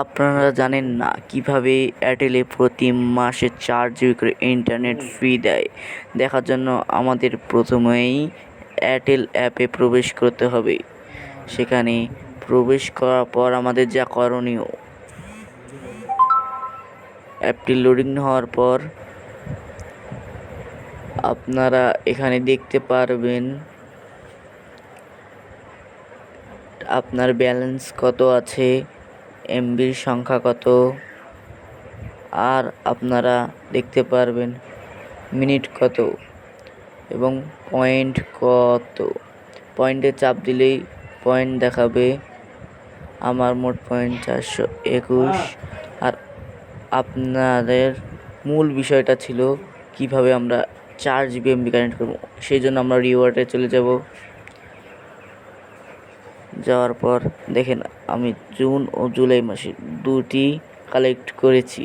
আপনারা জানেন না কিভাবে এয়ারটেলে প্রতি মাসে 4 GB করে ইন্টারনেট ফ্রি দেয়? দেখার জন্য আমাদের প্রথমেই এয়ারটেল অ্যাপে প্রবেশ করতে হবে। সেখানে প্রবেশ করার পর আমাদের যা করণীয়, অ্যাপটি লোডিং হওয়ার পর আপনারা এখানে দেখতে পারবেন আপনার ব্যালেন্স কত আছে, এমবির সংখ্যা কত, আর আপনারা দেখতে পারবেন মিনিট কত এবং পয়েন্ট কত। পয়েন্টে চাপ দিলেই পয়েন্ট দেখাবে। আমার মোট পয়েন্ট 421। আর আপনাদের মূল বিষয়টা ছিল কিভাবে আমরা 4 GB এমবি কানেক্ট করব। সেই জন্য আমরা রিওয়ার্ডে চলে যাব। যাওয়ার পর দেখেন আমি জুন ও জুলাই মাসে দুটি কালেক্ট করেছি।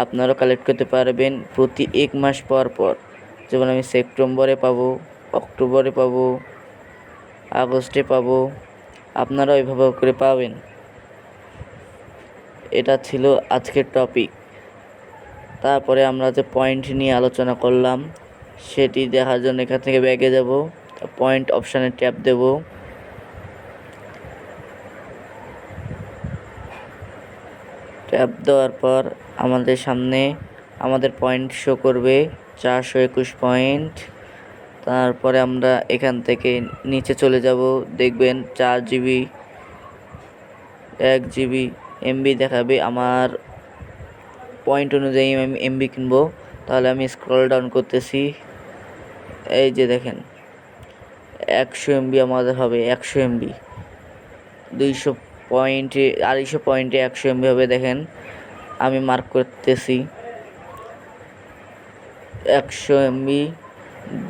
আপনারাও কালেক্ট করতে পারবেন প্রতি 1 মাস পর পর। যেমন আমি সেপ্টেম্বরে পাবো, অক্টোবরে পাবো, আগস্টে পাবো, আপনারাও এভাবে করে পাবেন। এটা ছিল আজকের টপিক। তারপরে আমরা যে পয়েন্ট নিয়ে আলোচনা করলাম সেটি দেখার জন্য এখান থেকে ব্যাগে যাব, পয়েন্ট অপশানে ট্যাপ দেব। ট্যাপ দেওয়ার পর আমাদের সামনে আমাদের পয়েন্ট শো করবে 421 পয়েন্ট। তারপরে আমরা এখান থেকে নিচে চলে যাব, দেখবেন 4 GB 1 GB এমবি দেখাবে। আমার পয়েন্ট অনুযায়ী আমি এমবি কিনবো, তাহলে আমি স্ক্রল ডাউন করতেছি। এই যে দেখেন 100 এমবি আমাদের হবে, 100 এমবি 200 পয়েন্টে 250 পয়েন্টে 100 এমবি হবে। দেখেন আমি মার্ক করতেছি 100 এমবি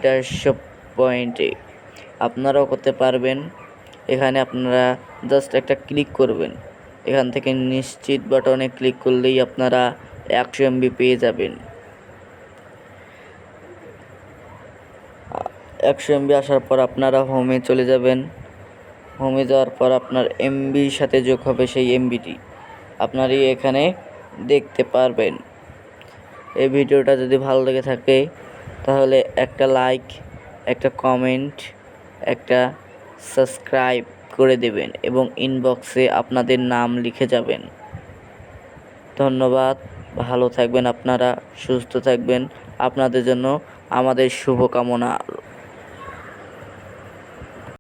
150 পয়েন্টে। আপনারাও করতে পারবেন। এখানে আপনারা জাস্ট একটা ক্লিক করবেন, এখান থেকে নিশ্চিত বাটনে ক্লিক করলেই আপনারা 100 এমবি পেয়ে যাবেন। 100 এমবি আসার পর আপনারা হোমে চলে যাবেন। হোমে যাওয়ার পর আপনার এমবির সাথে যোগ হবে সেই এমবিটি আপনারই এখানে দেখতে পারবেন। এই ভিডিওটা যদি ভালো লেগে থাকে তাহলে একটা লাইক, একটা কমেন্ট, একটা সাবস্ক্রাইব করে দেবেন এবং ইনবক্সে আপনাদের নাম লিখে যাবেন। ধন্যবাদ। ভালো থাকবেন আপনারা, সুস্থ থাকবেন। আপনাদের জন্য আমাদের শুভকামনা।